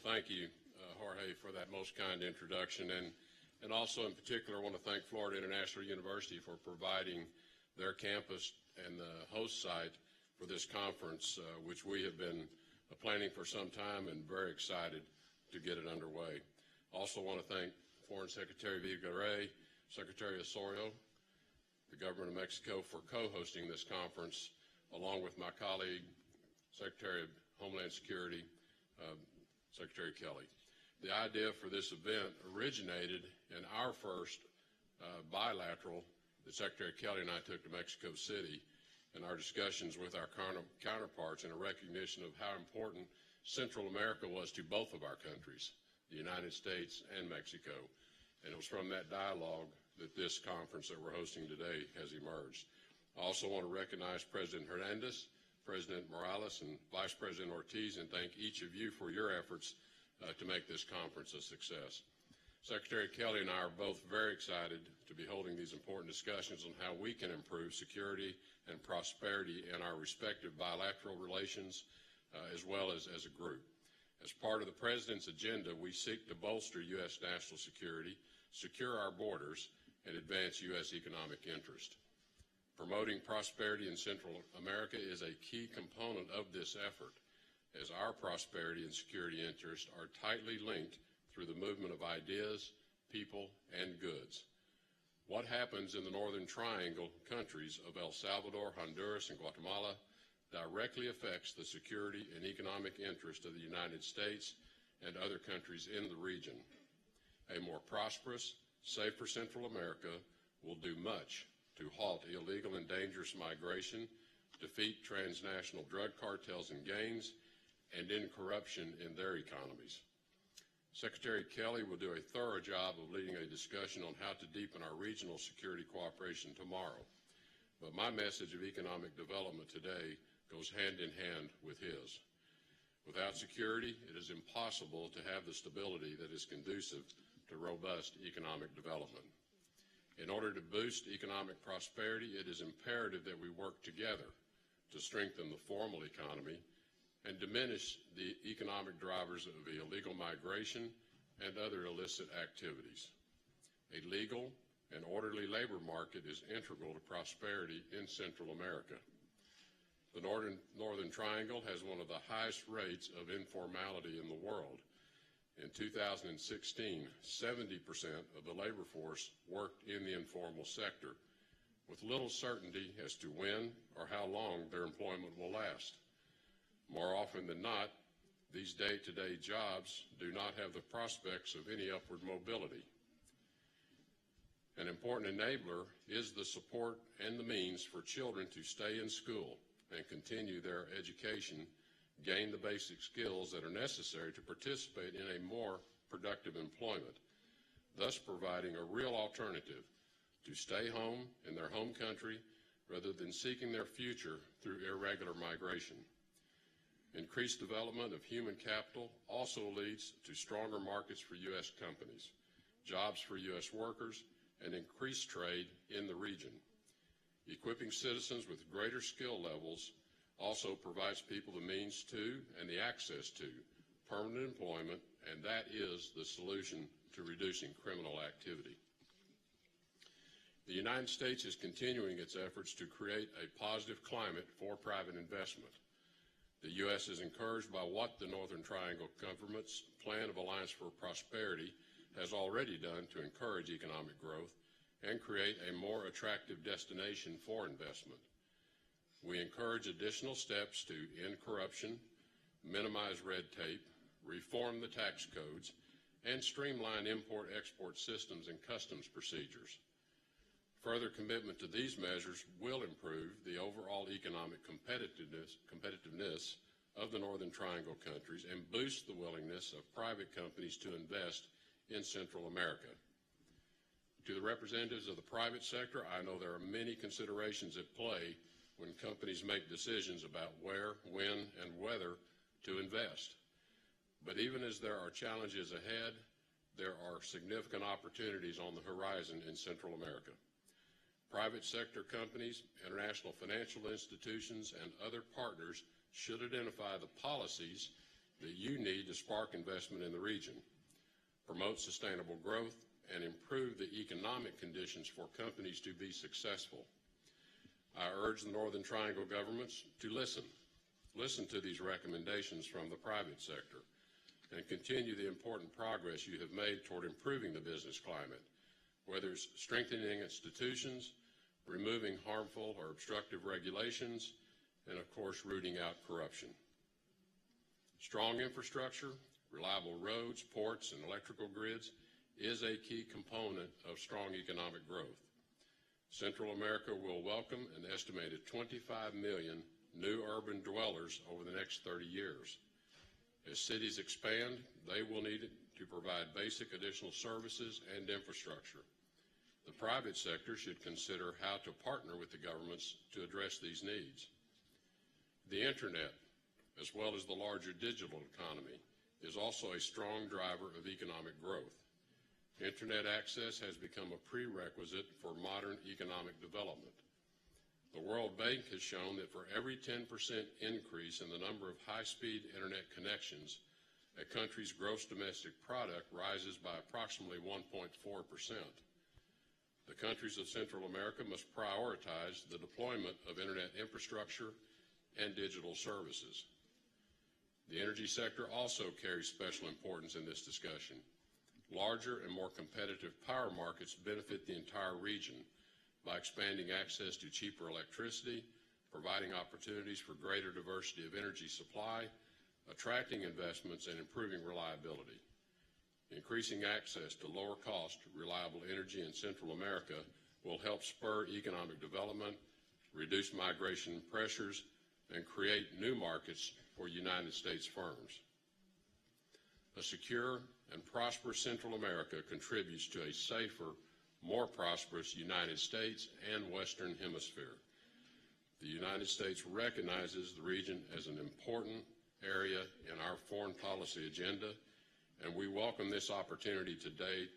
Well, thank you, Jorge, for that most kind introduction. And also in particular, I want to thank Florida International University for providing their campus and the host site for this conference, which we have been planning for some time and very excited to get it underway. Also want to thank Foreign Secretary Villagrán, Secretary Osorio, the government of Mexico for co-hosting this conference, along with my colleague, Secretary of Homeland Security, Secretary Kelly. The idea for this event originated in our first bilateral that Secretary Kelly and I took to Mexico City in our discussions with our counterparts in a recognition of how important Central America was to both of our countries, the United States and Mexico. And it was from that dialogue that this conference that we're hosting today has emerged. I also want to recognize President Hernandez, President Morales, and Vice President Ortiz, and thank each of you for your efforts to make this conference a success. Secretary Kelly and I are both very excited to be holding these important discussions on how we can improve security and prosperity in our respective bilateral relations, as well as a group. As part of the President's agenda, we seek to bolster U.S. national security, secure our borders, and advance U.S. economic interest. Promoting prosperity in Central America is a key component of this effort, as our prosperity and security interests are tightly linked through the movement of ideas, people, and goods. What happens in the Northern Triangle countries of El Salvador, Honduras, and Guatemala directly affects the security and economic interest of the United States and other countries in the region. A more prosperous, safer Central America will do much to halt illegal and dangerous migration, defeat transnational drug cartels and gangs, and end corruption in their economies. Secretary Kelly will do a thorough job of leading a discussion on how to deepen our regional security cooperation tomorrow. But my message of economic development today goes hand in hand with his. Without security, it is impossible to have the stability that is conducive to robust economic development. In order to boost economic prosperity, it is imperative that we work together to strengthen the formal economy and diminish the economic drivers of illegal migration and other illicit activities. A legal and orderly labor market is integral to prosperity in Central America. The Northern Triangle has one of the highest rates of informality in the world. In 2016, 70% of the labor force worked in the informal sector, with little certainty as to when or how long their employment will last. More often than not, these day-to-day jobs do not have the prospects of any upward mobility. An important enabler is the support and the means for children to stay in school and continue their education, gain the basic skills that are necessary to participate in a more productive employment, thus providing a real alternative to stay home in their home country rather than seeking their future through irregular migration. Increased development of human capital also leads to stronger markets for U.S. companies, jobs for U.S. workers, and increased trade in the region. Equipping citizens with greater skill levels also provides people the means to and the access to permanent employment, and that is the solution to reducing criminal activity. The United States is continuing its efforts to create a positive climate for private investment. The U.S. is encouraged by what the Northern Triangle government's Plan of Alliance for Prosperity has already done to encourage economic growth and create a more attractive destination for investment. We encourage additional steps to end corruption, minimize red tape, reform the tax codes, and streamline import-export systems and customs procedures. Further commitment to these measures will improve the overall economic competitiveness of the Northern Triangle countries and boost the willingness of private companies to invest in Central America. To the representatives of the private sector, I know there are many considerations at play when companies make decisions about where, when, and whether to invest. But even as there are challenges ahead, there are significant opportunities on the horizon in Central America. Private sector companies, international financial institutions, and other partners should identify the policies that you need to spark investment in the region, promote sustainable growth, and improve the economic conditions for companies to be successful. I urge the Northern Triangle governments to listen to these recommendations from the private sector, and continue the important progress you have made toward improving the business climate, whether it's strengthening institutions, removing harmful or obstructive regulations, and of course, rooting out corruption. Strong infrastructure, reliable roads, ports, and electrical grids is a key component of strong economic growth. Central America will welcome an estimated 25 million new urban dwellers over the next 30 years. As cities expand, they will need to provide basic additional services and infrastructure. The private sector should consider how to partner with the governments to address these needs. The Internet, as well as the larger digital economy, is also a strong driver of economic growth. Internet access has become a prerequisite for modern economic development. The World Bank has shown that for every 10% increase in the number of high-speed Internet connections, a country's gross domestic product rises by approximately 1.4%. The countries of Central America must prioritize the deployment of Internet infrastructure and digital services. The energy sector also carries special importance in this discussion. Larger and more competitive power markets benefit the entire region by expanding access to cheaper electricity, providing opportunities for greater diversity of energy supply, attracting investments, and improving reliability. Increasing access to lower cost, reliable energy in Central America will help spur economic development, reduce migration pressures, and create new markets for United States firms. A secure and prosperous Central America contributes to a safer, more prosperous United States and Western Hemisphere. The United States recognizes the region as an important area in our foreign policy agenda, and we welcome this opportunity today